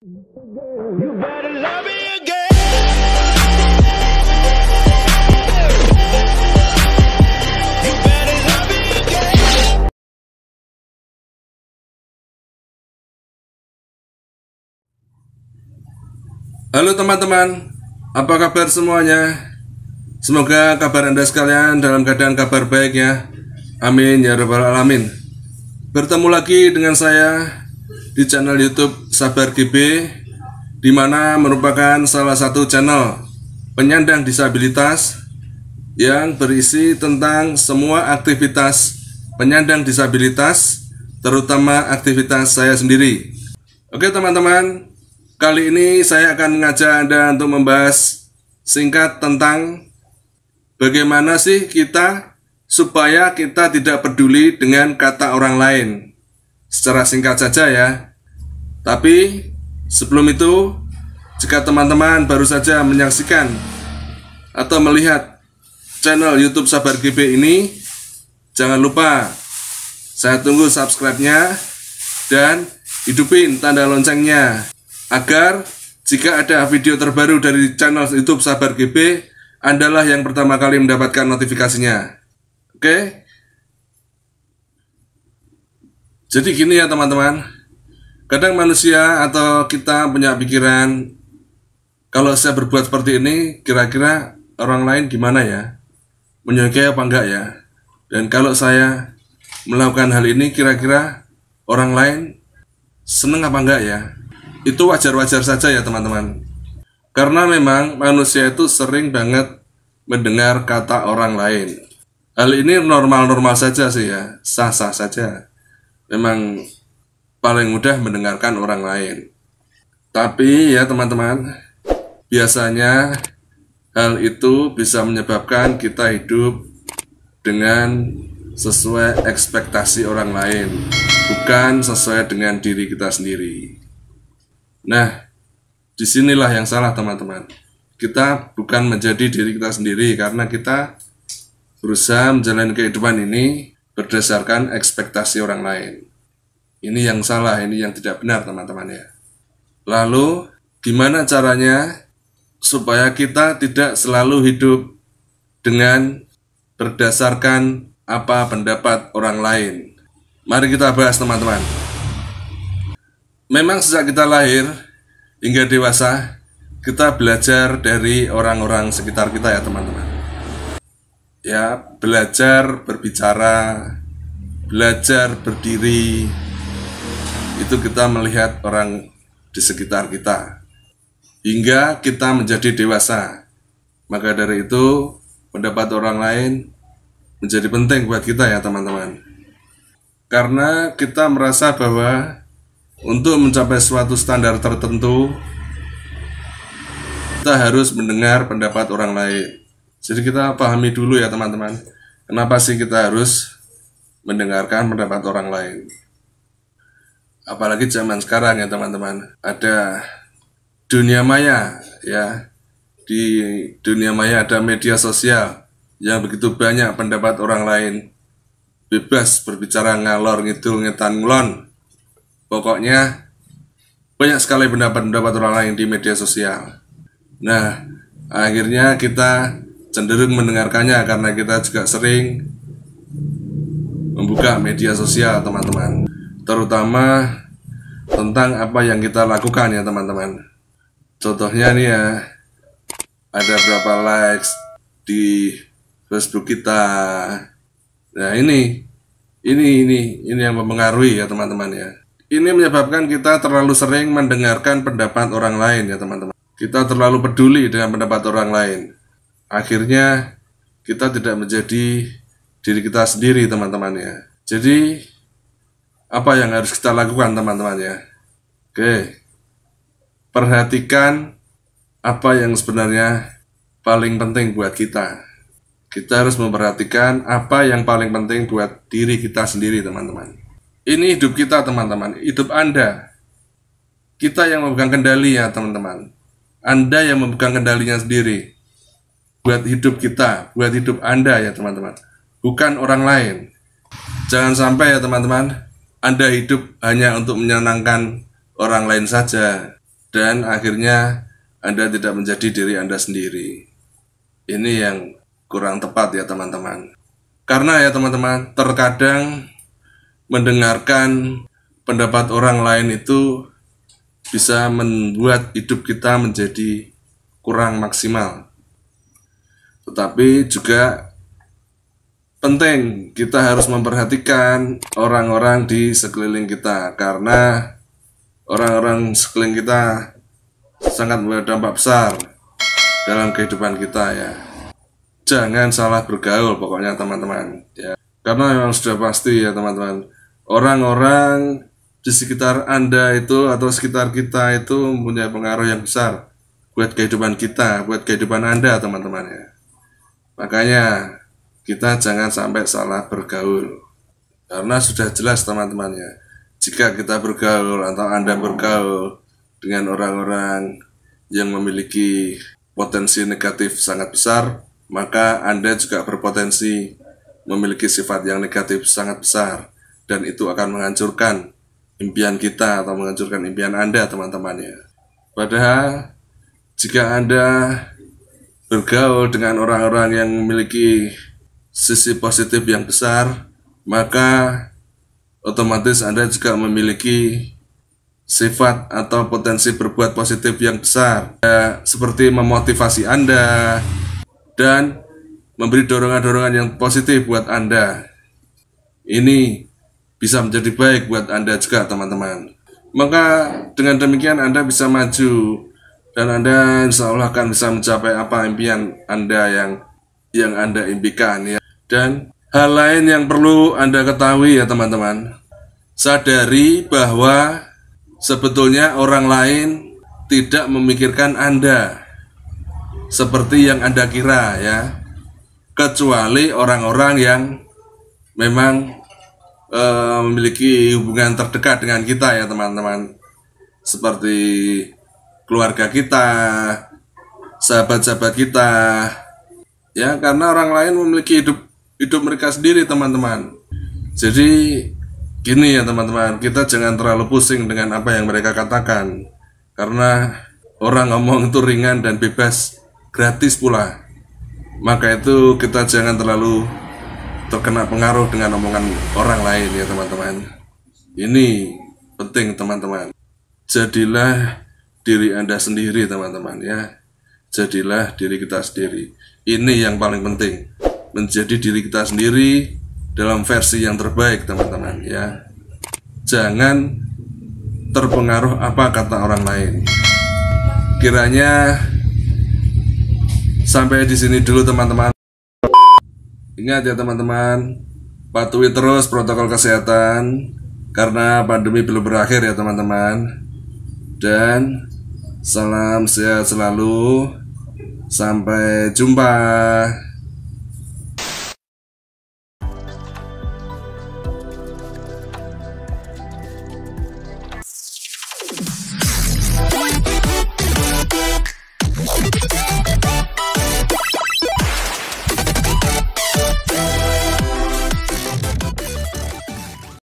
You better love me again. You better love me again. Halo teman-teman, apa kabar semuanya? Semoga kabar Anda sekalian dalam keadaan kabar baik ya. Amin ya rabbal alamin. Bertemu lagi dengan saya di channel YouTube Sabar GB, di mana merupakan salah satu channel penyandang disabilitas yang berisi tentang semua aktivitas penyandang disabilitas, terutama aktivitas saya sendiri. Oke teman-teman, kali ini saya akan mengajak Anda untuk membahas singkat tentang bagaimana sih kita supaya kita tidak peduli dengan kata orang lain. Secara singkat saja ya. Tapi sebelum itu, jika teman-teman baru saja menyaksikan atau melihat channel YouTube Sabar GB ini, jangan lupa saya tunggu subscribe-nya dan hidupin tanda loncengnya, agar jika ada video terbaru dari channel YouTube Sabar GB, Andalah yang pertama kali mendapatkan notifikasinya. Oke? Jadi gini ya teman-teman, kadang manusia atau kita punya pikiran, kalau saya berbuat seperti ini, kira-kira orang lain gimana ya? Menyukai apa enggak ya? Dan kalau saya melakukan hal ini, kira-kira orang lain seneng apa enggak ya? Itu wajar-wajar saja ya teman-teman. Karena memang manusia itu sering banget mendengar kata orang lain. Hal ini normal-normal saja sih ya, sah-sah saja. Memang paling mudah mendengarkan orang lain. Tapi ya teman-teman, biasanya hal itu bisa menyebabkan kita hidup dengan sesuai ekspektasi orang lain, bukan sesuai dengan diri kita sendiri. Nah, disinilah yang salah teman-teman. Kita bukan menjadi diri kita sendiri karena kita berusaha menjalani kehidupan ini berdasarkan ekspektasi orang lain. Ini yang salah, ini yang tidak benar teman-teman ya. Lalu, gimana caranya supaya kita tidak selalu hidup dengan berdasarkan apa pendapat orang lain? Mari kita bahas teman-teman. Memang sejak kita lahir hingga dewasa, kita belajar dari orang-orang sekitar kita ya teman-teman. Ya, belajar berbicara, belajar berdiri, itu kita melihat orang di sekitar kita hingga kita menjadi dewasa. Maka dari itu, pendapat orang lain menjadi penting buat kita ya teman-teman. Karena kita merasa bahwa untuk mencapai suatu standar tertentu, kita harus mendengar pendapat orang lain. Jadi kita pahami dulu ya teman-teman, kenapa sih kita harus mendengarkan pendapat orang lain. Apalagi zaman sekarang ya teman-teman, ada dunia maya ya. Di dunia maya ada media sosial yang begitu banyak pendapat orang lain, bebas berbicara ngalor ngidul ngetan ngulon. Pokoknya banyak sekali pendapat-pendapat orang lain di media sosial. Nah, akhirnya kita cenderung mendengarkannya karena kita juga sering membuka media sosial teman-teman, terutama tentang apa yang kita lakukan ya teman-teman. Contohnya nih ya, ada berapa likes di Facebook kita. Nah ini yang mempengaruhi ya teman-teman ya. Ini menyebabkan kita terlalu sering mendengarkan pendapat orang lain ya teman-teman. Kita terlalu peduli dengan pendapat orang lain. Akhirnya kita tidak menjadi diri kita sendiri teman-teman ya. Jadi apa yang harus kita lakukan teman-teman ya? Oke, perhatikan apa yang sebenarnya paling penting buat kita. Kita harus memperhatikan apa yang paling penting buat diri kita sendiri teman-teman. Ini hidup kita teman-teman, hidup Anda. Kita yang memegang kendali ya teman-teman. Anda yang memegang kendalinya sendiri. Buat hidup kita, buat hidup Anda ya teman-teman, bukan orang lain. Jangan sampai ya teman-teman, Anda hidup hanya untuk menyenangkan orang lain saja. dan akhirnya Anda tidak menjadi diri Anda sendiri. Ini yang kurang tepat ya teman-teman. Karena ya teman-teman, terkadang mendengarkan pendapat orang lain itu bisa membuat hidup kita menjadi kurang maksimal. Tetapi juga penting kita harus memperhatikan orang-orang di sekeliling kita, karena orang-orang sekeliling kita sangat berdampak besar dalam kehidupan kita ya. Jangan salah bergaul pokoknya teman-teman ya. Karena memang sudah pasti ya teman-teman, orang-orang di sekitar Anda itu atau sekitar kita itu mempunyai pengaruh yang besar buat kehidupan kita, buat kehidupan Anda teman-teman ya. Makanya kita jangan sampai salah bergaul. Karena sudah jelas teman-teman ya, jika kita bergaul atau Anda bergaul dengan orang-orang yang memiliki potensi negatif sangat besar, maka Anda juga berpotensi memiliki sifat yang negatif sangat besar, dan itu akan menghancurkan impian kita atau menghancurkan impian Anda teman-teman ya. Padahal jika Anda bergaul dengan orang-orang yang memiliki sisi positif yang besar, maka otomatis Anda juga memiliki sifat atau potensi berbuat positif yang besar, ya, seperti memotivasi Anda dan memberi dorongan-dorongan yang positif buat Anda. Ini bisa menjadi baik buat Anda juga teman-teman. Maka dengan demikian Anda bisa maju, dan Anda insya Allah akan bisa mencapai apa impian Anda yang Anda impikan ya. Dan hal lain yang perlu Anda ketahui ya teman-teman, sadari bahwa sebetulnya orang lain tidak memikirkan Anda seperti yang Anda kira ya, kecuali orang-orang yang memang memiliki hubungan terdekat dengan kita ya teman-teman, seperti keluarga kita, sahabat-sahabat kita ya, karena orang lain memiliki hidup mereka sendiri teman-teman. Jadi gini ya teman-teman, kita jangan terlalu pusing dengan apa yang mereka katakan, karena orang ngomong itu ringan dan bebas, gratis pula. Maka itu kita jangan terlalu terkena pengaruh dengan omongan orang lain ya teman-teman. Ini penting teman-teman. Jadilah diri Anda sendiri teman-teman ya. Jadilah diri kita sendiri. Ini yang paling penting, menjadi diri kita sendiri dalam versi yang terbaik teman-teman ya. Jangan terpengaruh apa kata orang lain. Kiranya sampai di sini dulu teman-teman. Ingat ya teman-teman, patuhi terus protokol kesehatan karena pandemi belum berakhir ya teman-teman. Dan salam sehat selalu. Sampai jumpa.